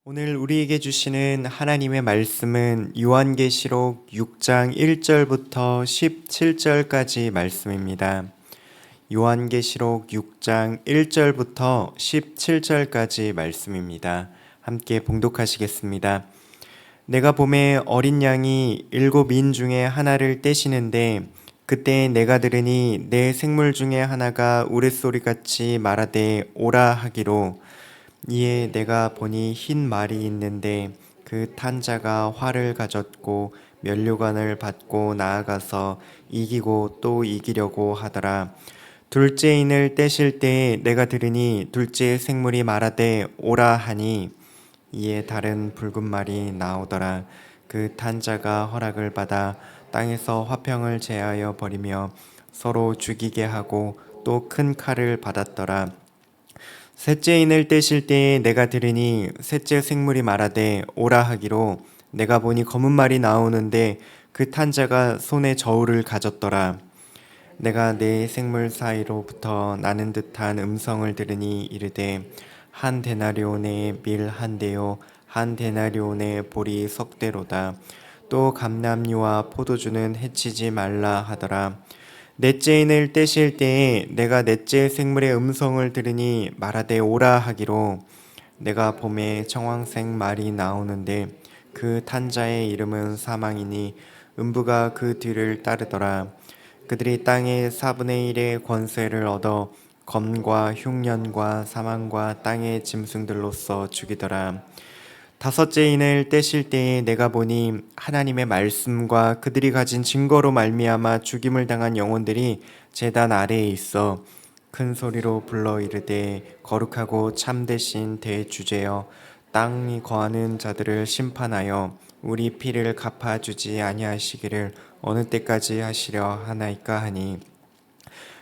오늘 우리에게 주시는 하나님의 말씀은 요한계시록 6장 1절부터 17절까지 말씀입니다. 요한계시록 6장 1절부터 17절까지 말씀입니다. 함께 봉독하시겠습니다. 내가 봄에 어린 양이 7인 중에 하나를 떼시는데 그때 내가 들으니 내 생물 중에 하나가 우레소리같이 말하되 오라 하기로 이에 내가 보니 흰 말이 있는데 그 탄 자가 활을 가졌고 면류관을 받고 나아가서 이기고 또 이기려고 하더라. 둘째 인을 떼실 때에 내가 들으니 둘째 생물이 말하되 오라 하니 이에 다른 붉은 말이 나오더라. 그 탄 자가 허락을 받아 땅에서 화평을 제하여 버리며 서로 죽이게 하고 또 큰 칼을 받았더라. 셋째 인을 떼실 때에 내가 들으니 셋째 생물이 말하되 오라 하기로 내가 보니 검은 말이 나오는데 그 탄 자가 손에 저울을 가졌더라. 내가 네 생물 사이로부터 나는 듯한 음성을 들으니 이르되 한 데나리온의 밀 한 대요 한 데나리온의 보리 석 대로다. 또 감람류와 포도주는 해치지 말라 하더라. 넷째 인을 떼실 때에 내가 넷째 생물의 음성을 들으니 말하되 오라 하기로 내가 봄에 청황색 말이 나오는데 그 탄자의 이름은 사망이니 음부가 그 뒤를 따르더라. 그들이 땅의 4분의 1의 권세를 얻어 검과 흉년과 사망과 땅의 짐승들로서 죽이더라. 다섯째 인을 떼실 때에 내가 보니 하나님의 말씀과 그들이 가진 증거로 말미암아 죽임을 당한 영혼들이 제단 아래에 있어 큰 소리로 불러 이르되 거룩하고 참되신 대주제여 땅이 거하는 자들을 심판하여 우리 피를 갚아주지 아니하시기를 어느 때까지 하시려 하나이까 하니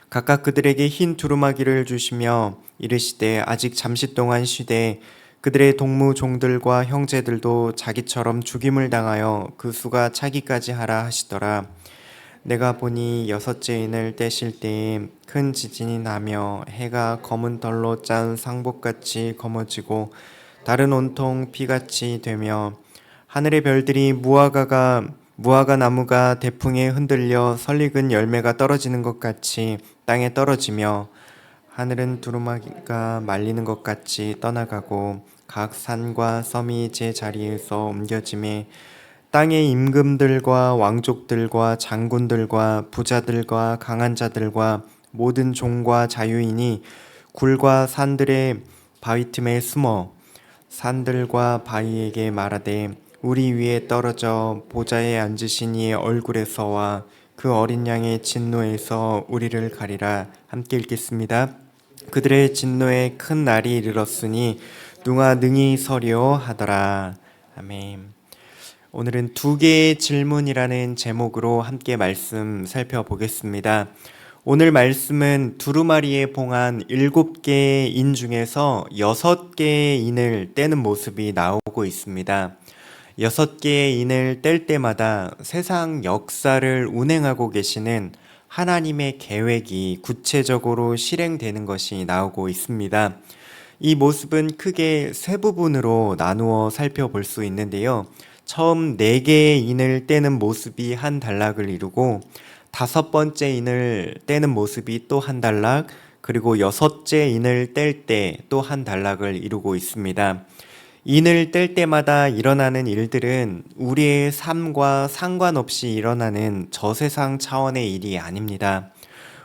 각각 그들에게 흰 두루마기를 주시며 이르시되 아직 잠시 동안 쉬되 그들의 동무 종들과 형제들도 자기처럼 죽임을 당하여 그 수가 차기까지 하라 하시더라. 내가 보니 여섯째 인을 떼실 때에 큰 지진이 나며 해가 검은 털로 짠 상복같이 검어지고 달은 온통 피같이 되며 하늘의 별들이 무화과 나무가 대풍에 흔들려 설익은 열매가 떨어지는 것 같이 땅에 떨어지며 하늘은 두루마기가 말리는 것 같이 떠나가고 각 산과 섬이 제 자리에서 옮겨짐에 땅의 임금들과 왕족들과 장군들과 부자들과 강한 자들과 모든 종과 자유인이 굴과 산들의 바위 틈에 숨어 산들과 바위에게 말하되 우리 위에 떨어져 보좌에 앉으신 이의 얼굴에서와 그 어린 양의 진노에서 우리를 가리라. 함께 읽겠습니다. 그들의 진노에 큰 날이 이르렀으니 누가 능히 서려 하더라. 아멘. 오늘은 두 개의 질문이라는 제목으로 함께 말씀 살펴보겠습니다. 오늘 말씀은 두루마리에 봉한 7개의 인 중에서 6개의 인을 떼는 모습이 나오고 있습니다. 6개의 인을 뗄 때마다 세상 역사를 운행하고 계시는 하나님의 계획이 구체적으로 실행되는 것이 나오고 있습니다. 이 모습은 크게 세 부분으로 나누어 살펴볼 수 있는데요. 처음 4개의 인을 떼는 모습이 한 단락을 이루고 5번째 인을 떼는 모습이 또 한 단락, 그리고 6째 인을 뗄 때 또 한 단락을 이루고 있습니다. 인을 뗄 때마다 일어나는 일들은 우리의 삶과 상관없이 일어나는 저세상 차원의 일이 아닙니다.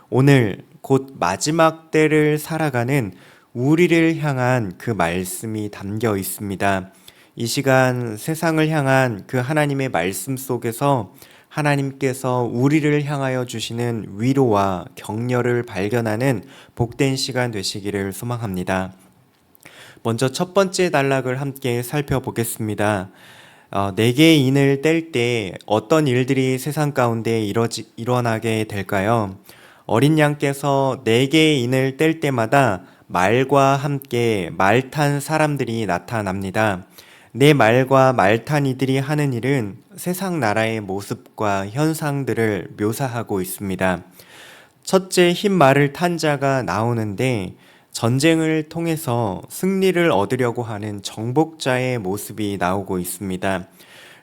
오늘 곧 마지막 때를 살아가는 우리를 향한 그 말씀이 담겨 있습니다. 이 시간 세상을 향한 그 하나님의 말씀 속에서 하나님께서 우리를 향하여 주시는 위로와 격려를 발견하는 복된 시간 되시기를 소망합니다. 먼저 첫 번째 단락을 함께 살펴보겠습니다. 4개의 인을 뗄 때 어떤 일들이 세상 가운데 일어나게 될까요? 어린 양께서 4개의 인을 뗄 때마다 말과 함께 말탄 사람들이 나타납니다. 내 말과 말탄 이들이 하는 일은 세상 나라의 모습과 현상들을 묘사하고 있습니다. 첫째 흰 말을 탄 자가 나오는데 전쟁을 통해서 승리를 얻으려고 하는 정복자의 모습이 나오고 있습니다.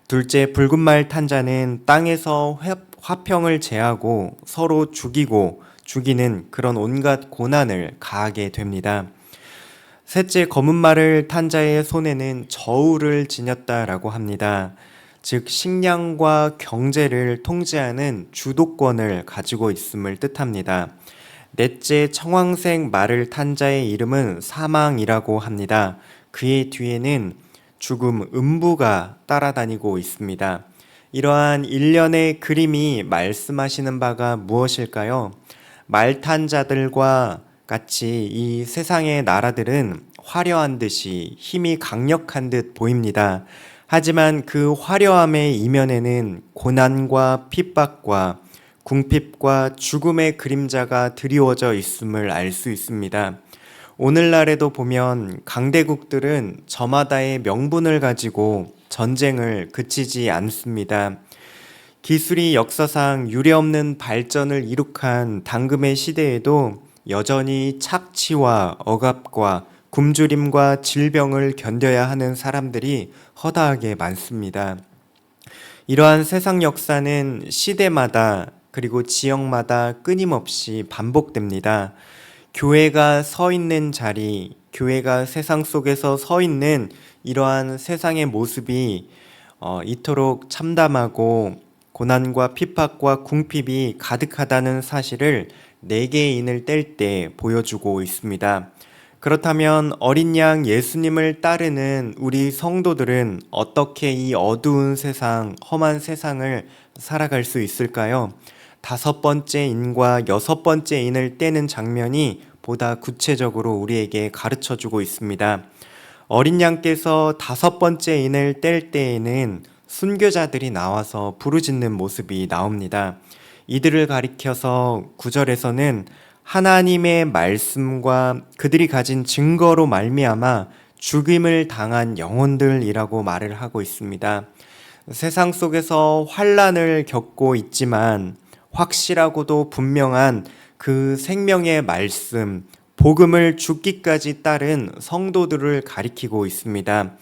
둘째, 붉은 말 탄자는 땅에서 화평을 제하고 서로 죽이고 죽이는 그런 온갖 고난을 가하게 됩니다. 셋째, 검은 말을 탄 자의 손에는 저울을 지녔다라고 합니다. 즉 식량과 경제를 통제하는 주도권을 가지고 있음을 뜻합니다. 넷째, 청황색 말을 탄 자의 이름은 사망이라고 합니다. 그의 뒤에는 죽음, 음부가 따라다니고 있습니다. 이러한 일련의 그림이 말씀하시는 바가 무엇일까요? 말 탄 자들과 같이 이 세상의 나라들은 화려한 듯이 힘이 강력한 듯 보입니다. 하지만 그 화려함의 이면에는 고난과 핍박과 궁핍과 죽음의 그림자가 드리워져 있음을 알 수 있습니다. 오늘날에도 보면 강대국들은 저마다의 명분을 가지고 전쟁을 그치지 않습니다. 기술이 역사상 유례없는 발전을 이룩한 당금의 시대에도 여전히 착취와 억압과 굶주림과 질병을 견뎌야 하는 사람들이 허다하게 많습니다. 이러한 세상 역사는 시대마다 그리고 지역마다 끊임없이 반복됩니다. 교회가 서 있는 자리, 교회가 세상 속에서 서 있는 이러한 세상의 모습이 이토록 참담하고 고난과 핍박과 궁핍이 가득하다는 사실을 네 개인을 뗄 때 보여주고 있습니다. 그렇다면 어린 양 예수님을 따르는 우리 성도들은 어떻게 이 어두운 세상, 험한 세상을 살아갈 수 있을까요? 다섯 번째 인과 여섯 번째 인을 떼는 장면이 보다 구체적으로 우리에게 가르쳐 주고 있습니다. 어린 양께서 다섯 번째 인을 뗄 때에는 순교자들이 나와서 부르짖는 모습이 나옵니다. 이들을 가리켜서 9절에서는 하나님의 말씀과 그들이 가진 증거로 말미암아 죽임을 당한 영혼들이라고 말을 하고 있습니다. 세상 속에서 환난을 겪고 있지만 확실하고도 분명한 그 생명의 말씀, 복음을 죽기까지 따른 성도들을 가리키고 있습니다.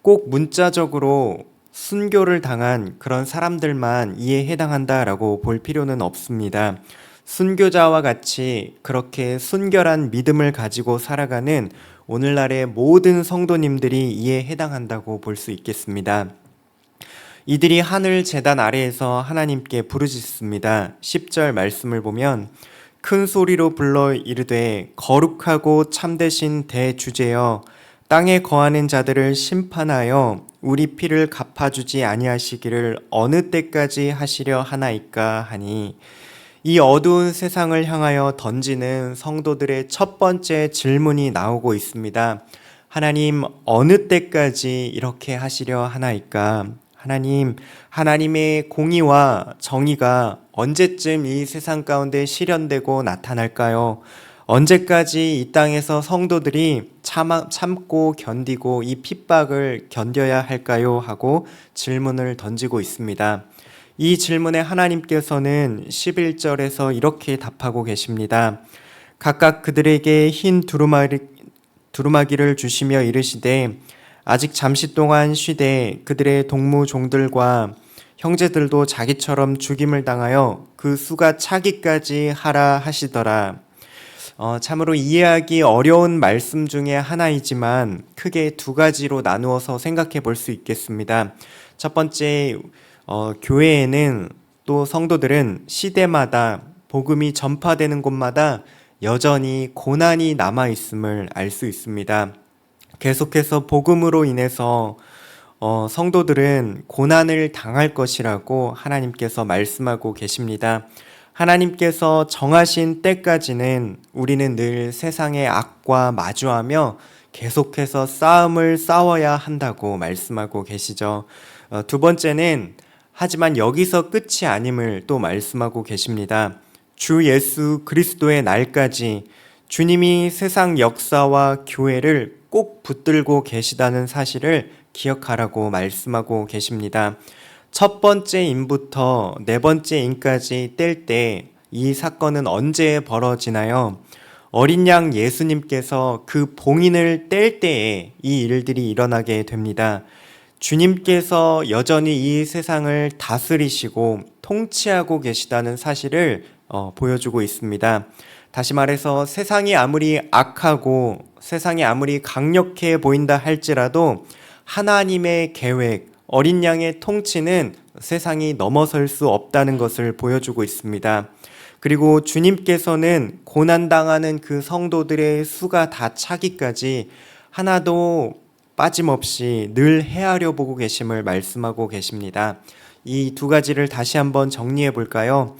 꼭 문자적으로 순교를 당한 그런 사람들만 이에 해당한다라고 볼 필요는 없습니다. 순교자와 같이 그렇게 순결한 믿음을 가지고 살아가는 오늘날의 모든 성도님들이 이에 해당한다고 볼 수 있겠습니다. 이들이 하늘 제단 아래에서 하나님께 부르짖습니다. 10절 말씀을 보면 큰 소리로 불러 이르되 거룩하고 참되신 대주제여 땅에 거하는 자들을 심판하여 우리 피를 갚아주지 아니하시기를 어느 때까지 하시려 하나이까 하니 이 어두운 세상을 향하여 던지는 성도들의 첫 번째 질문이 나오고 있습니다. 하나님, 어느 때까지 이렇게 하시려 하나이까? 하나님, 하나님의 공의와 정의가 언제쯤 이 세상 가운데 실현되고 나타날까요? 언제까지 이 땅에서 성도들이 참고 견디고 이 핍박을 견뎌야 할까요? 하고 질문을 던지고 있습니다. 이 질문에 하나님께서는 11절에서 이렇게 답하고 계십니다. 각각 그들에게 흰 두루마기를 주시며 이르시되 아직 잠시 동안 쉬되 그들의 동무 종들과 형제들도 자기처럼 죽임을 당하여 그 수가 차기까지 하라 하시더라. 참으로 이해하기 어려운 말씀 중에 하나이지만 크게 두 가지로 나누어서 생각해 볼 수 있겠습니다. 첫 번째, 교회에는 또 성도들은 시대마다 복음이 전파되는 곳마다 여전히 고난이 남아있음을 알 수 있습니다. 계속해서 복음으로 인해서 성도들은 고난을 당할 것이라고 하나님께서 말씀하고 계십니다. 하나님께서 정하신 때까지는 우리는 늘 세상의 악과 마주하며 계속해서 싸움을 싸워야 한다고 말씀하고 계시죠. 두 번째는 하지만 여기서 끝이 아님을 또 말씀하고 계십니다. 주 예수 그리스도의 날까지 주님이 세상 역사와 교회를 꼭 붙들고 계시다는 사실을 기억하라고 말씀하고 계십니다. 첫 번째 인부터 네 번째 인까지 뗄 때 이 사건은 언제 벌어지나요? 어린 양 예수님께서 그 봉인을 뗄 때에 이 일들이 일어나게 됩니다. 주님께서 여전히 이 세상을 다스리시고 통치하고 계시다는 사실을 보여주고 있습니다. 다시 말해서 세상이 아무리 악하고 세상이 아무리 강력해 보인다 할지라도 하나님의 계획, 어린 양의 통치는 세상이 넘어설 수 없다는 것을 보여주고 있습니다. 그리고 주님께서는 고난당하는 그 성도들의 수가 다 차기까지 하나도 빠짐없이 늘 헤아려 보고 계심을 말씀하고 계십니다. 이 두 가지를 다시 한번 정리해 볼까요?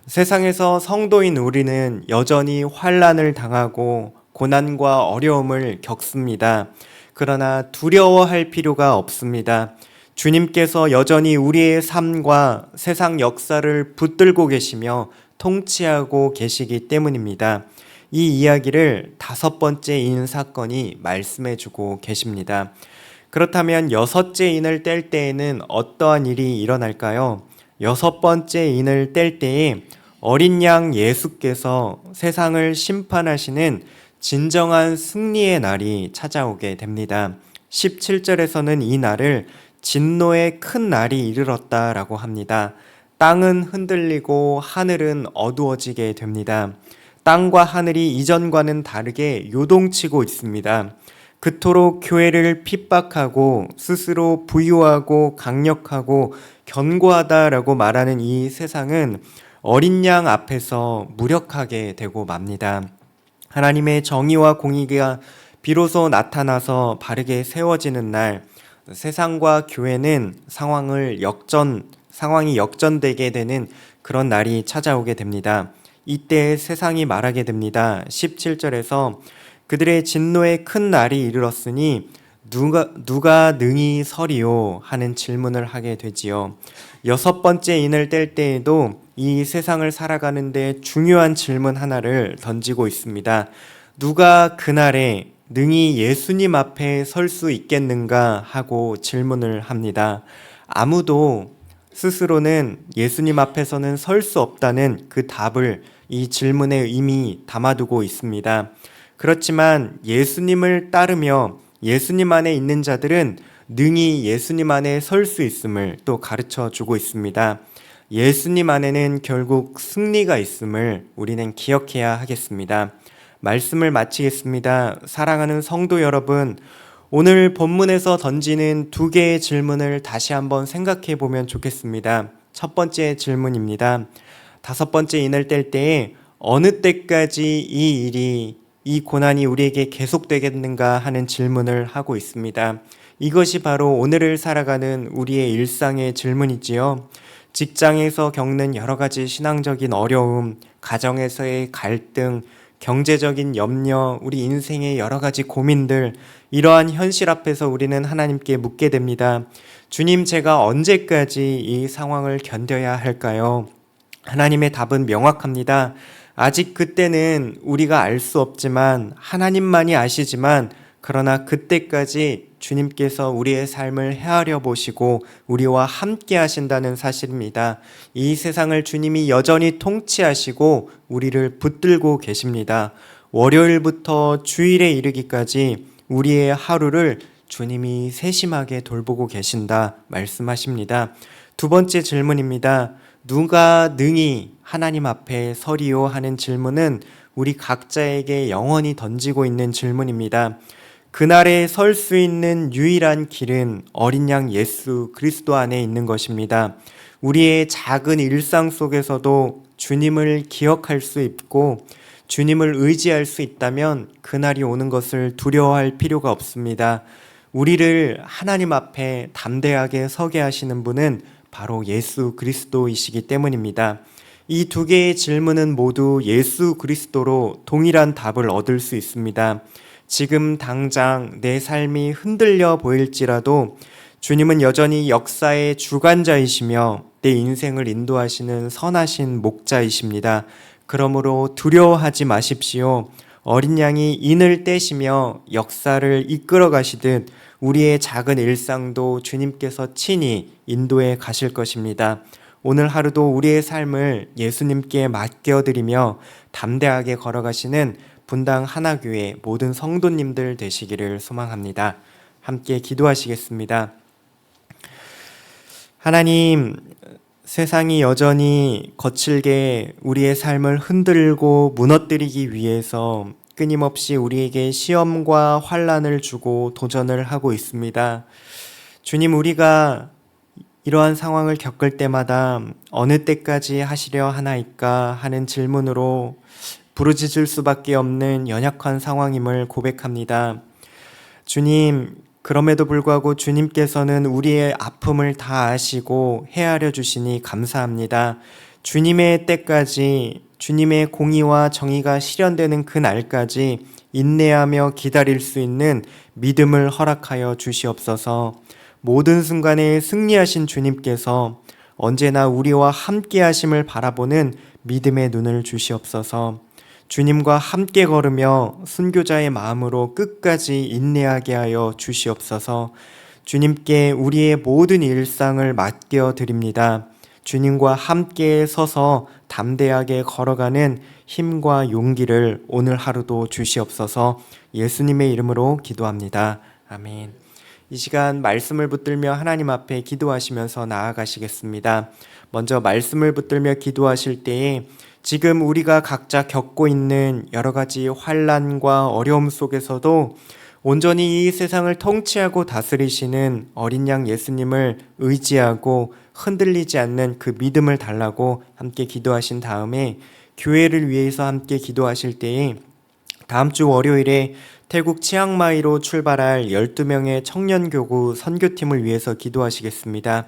세상에서 성도인 우리는 여전히 환난을 당하고 고난과 어려움을 겪습니다. 그러나 두려워할 필요가 없습니다. 주님께서 여전히 우리의 삶과 세상 역사를 붙들고 계시며 통치하고 계시기 때문입니다. 이 이야기를 5번째 인 사건이 말씀해주고 계십니다. 그렇다면 6째 인을 뗄 때에는 어떠한 일이 일어날까요? 6번째 인을 뗄 때에 어린 양 예수께서 세상을 심판하시는 진정한 승리의 날이 찾아오게 됩니다. 17절에서는 이 날을 진노의 큰 날이 이르렀다라고 합니다. 땅은 흔들리고 하늘은 어두워지게 됩니다. 땅과 하늘이 이전과는 다르게 요동치고 있습니다. 그토록 교회를 핍박하고 스스로 부유하고 강력하고 견고하다라고 말하는 이 세상은 어린 양 앞에서 무력하게 되고 맙니다. 하나님의 정의와 공의가 비로소 나타나서 바르게 세워지는 날, 세상과 교회는 상황이 역전되게 되는 그런 날이 찾아오게 됩니다. 이때 세상이 말하게 됩니다. 17절에서 그들의 진노의 큰 날이 이르렀으니 누가 능히 서리요 하는 질문을 하게 되지요. 6번째 인을 뗄 때에도 이 세상을 살아가는데 중요한 질문 하나를 던지고 있습니다. 누가 그날에 능히 예수님 앞에 설 수 있겠는가 하고 질문을 합니다. 아무도 스스로는 예수님 앞에서는 설 수 없다는 그 답을 이 질문에 이미 담아두고 있습니다. 그렇지만 예수님을 따르며 예수님 안에 있는 자들은 능히 예수님 안에 설 수 있음을 또 가르쳐 주고 있습니다. 예수님 안에는 결국 승리가 있음을 우리는 기억해야 하겠습니다. 말씀을 마치겠습니다. 사랑하는 성도 여러분, 오늘 본문에서 던지는 2개의 질문을 다시 한번 생각해 보면 좋겠습니다. 첫 번째 질문입니다. 5번째 인을 뗄 때에 어느 때까지 이 고난이 우리에게 계속되겠는가 하는 질문을 하고 있습니다. 이것이 바로 오늘을 살아가는 우리의 일상의 질문이지요. 직장에서 겪는 여러 가지 신앙적인 어려움, 가정에서의 갈등, 경제적인 염려, 우리 인생의 여러 가지 고민들, 이러한 현실 앞에서 우리는 하나님께 묻게 됩니다. 주님, 제가 언제까지 이 상황을 견뎌야 할까요? 하나님의 답은 명확합니다. 아직 그때는 우리가 알 수 없지만 하나님만이 아시지만 그러나 그때까지 주님께서 우리의 삶을 헤아려 보시고 우리와 함께 하신다는 사실입니다. 이 세상을 주님이 여전히 통치하시고 우리를 붙들고 계십니다. 월요일부터 주일에 이르기까지 우리의 하루를 주님이 세심하게 돌보고 계신다 말씀하십니다. 2번째 질문입니다. 누가 능히 하나님 앞에 서리요 하는 질문은 우리 각자에게 영원히 던지고 있는 질문입니다. 그날에 설 수 있는 유일한 길은 어린 양 예수 그리스도 안에 있는 것입니다. 우리의 작은 일상 속에서도 주님을 기억할 수 있고 주님을 의지할 수 있다면 그날이 오는 것을 두려워할 필요가 없습니다. 우리를 하나님 앞에 담대하게 서게 하시는 분은 바로 예수 그리스도이시기 때문입니다. 이 2개의 질문은 모두 예수 그리스도로 동일한 답을 얻을 수 있습니다. 지금 당장 내 삶이 흔들려 보일지라도 주님은 여전히 역사의 주관자이시며 내 인생을 인도하시는 선하신 목자이십니다. 그러므로 두려워하지 마십시오. 어린 양이 인을 떼시며 역사를 이끌어 가시듯 우리의 작은 일상도 주님께서 친히 인도해 가실 것입니다. 오늘 하루도 우리의 삶을 예수님께 맡겨드리며 담대하게 걸어가시는 분당 하나교회 모든 성도님들 되시기를 소망합니다. 함께 기도하시겠습니다. 하나님, 세상이 여전히 거칠게 우리의 삶을 흔들고 무너뜨리기 위해서 끊임없이 우리에게 시험과 환난을 주고 도전을 하고 있습니다. 주님, 우리가 이러한 상황을 겪을 때마다 어느 때까지 하시려 하나이까 하는 질문으로 부르짖을 수밖에 없는 연약한 상황임을 고백합니다. 주님, 그럼에도 불구하고 주님께서는 우리의 아픔을 다 아시고 헤아려 주시니 감사합니다. 주님의 때까지, 주님의 공의와 정의가 실현되는 그 날까지 인내하며 기다릴 수 있는 믿음을 허락하여 주시옵소서. 모든 순간에 승리하신 주님께서 언제나 우리와 함께 하심을 바라보는 믿음의 눈을 주시옵소서. 주님과 함께 걸으며 순교자의 마음으로 끝까지 인내하게 하여 주시옵소서. 주님께 우리의 모든 일상을 맡겨 드립니다. 주님과 함께 서서 담대하게 걸어가는 힘과 용기를 오늘 하루도 주시옵소서. 예수님의 이름으로 기도합니다. 아멘. 이 시간 말씀을 붙들며 하나님 앞에 기도하시면서 나아가시겠습니다. 먼저 말씀을 붙들며 기도하실 때에 지금 우리가 각자 겪고 있는 여러 가지 환난과 어려움 속에서도 온전히 이 세상을 통치하고 다스리시는 어린 양 예수님을 의지하고 흔들리지 않는 그 믿음을 달라고 함께 기도하신 다음에 교회를 위해서 함께 기도하실 때에 다음 주 월요일에 태국 치앙마이로 출발할 12명의 청년교구 선교팀을 위해서 기도하시겠습니다.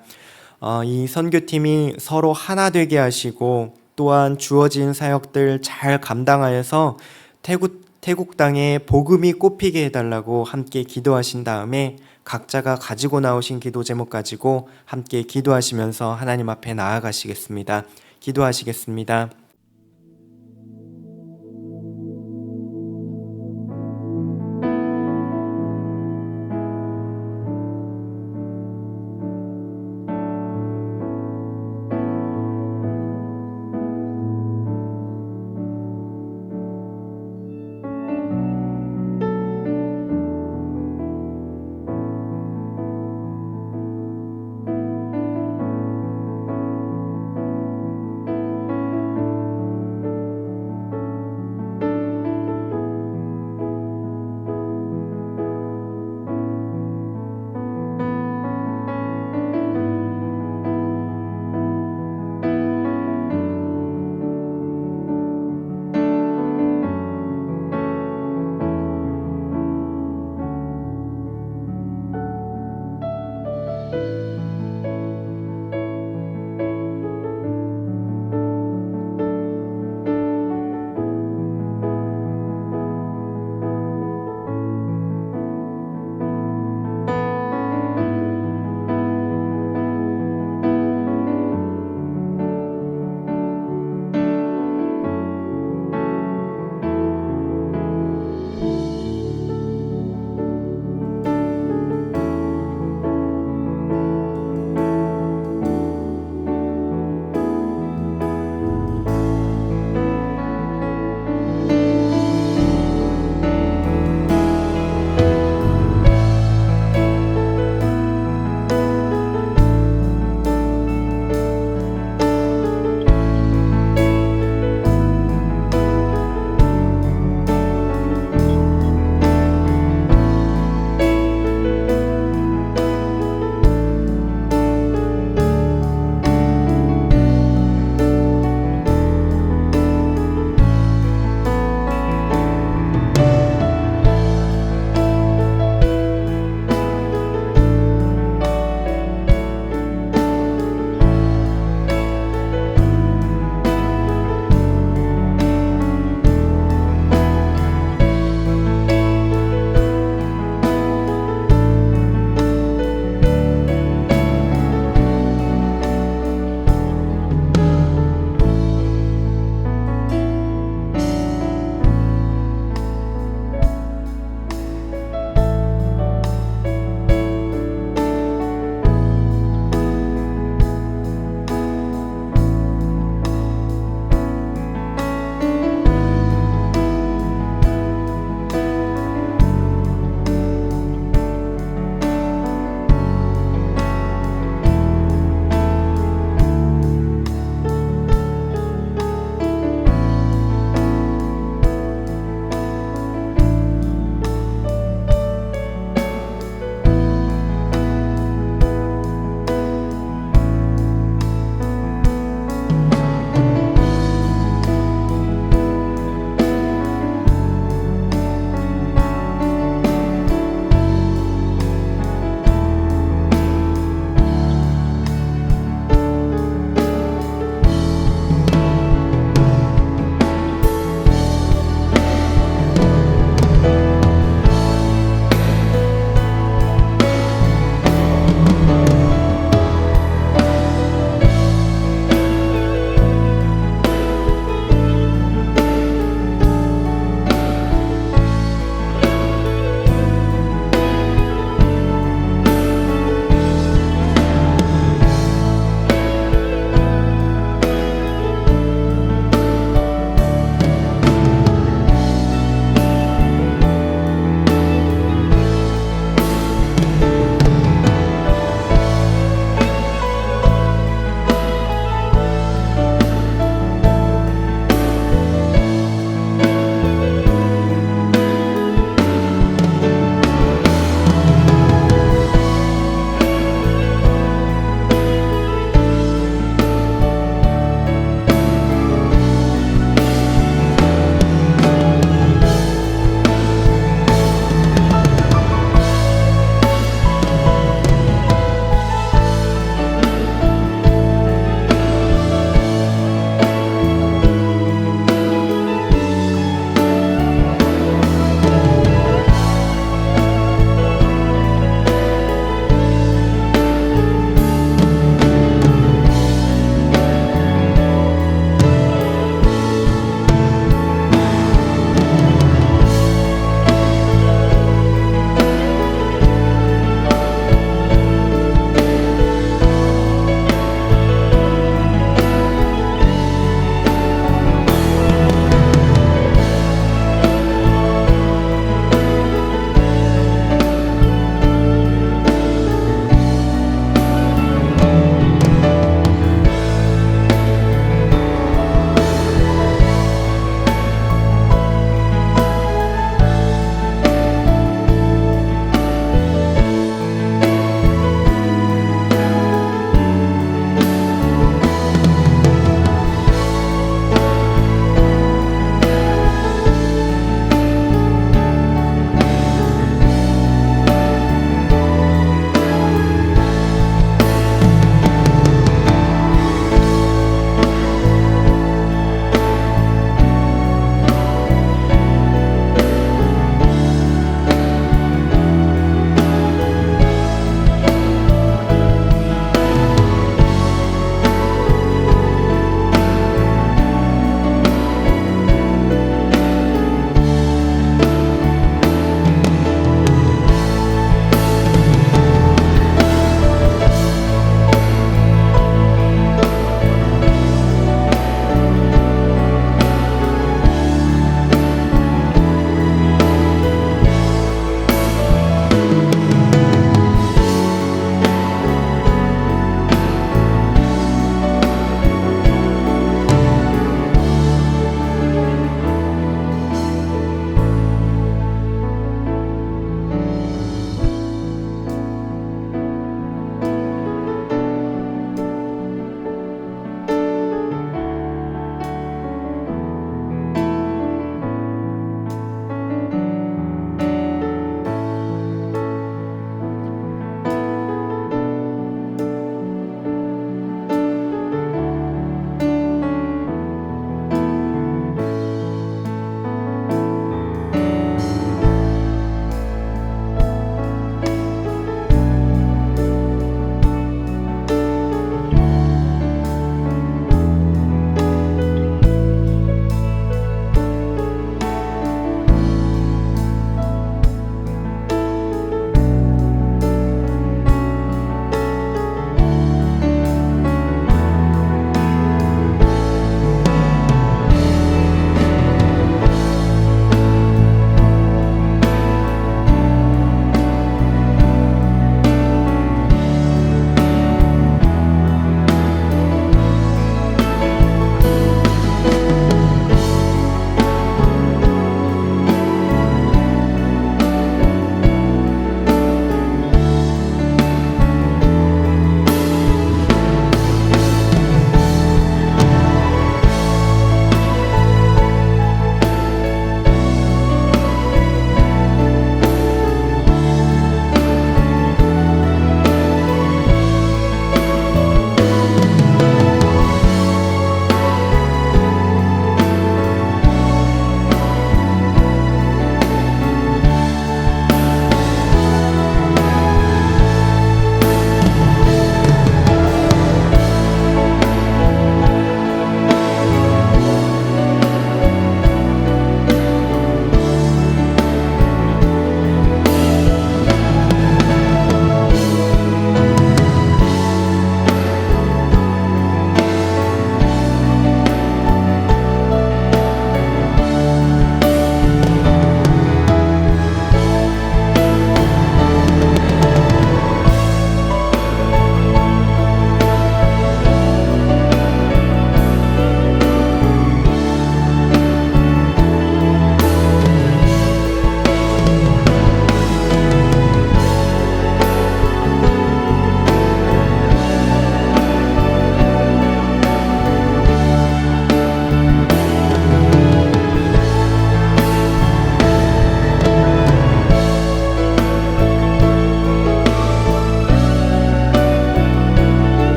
이 선교팀이 서로 하나 되게 하시고 또한 주어진 사역들 잘 감당하여서 태국 땅에 복음이 꽃피게 해달라고 함께 기도하신 다음에 각자가 가지고 나오신 기도 제목 가지고 함께 기도하시면서 하나님 앞에 나아가시겠습니다. 기도하시겠습니다.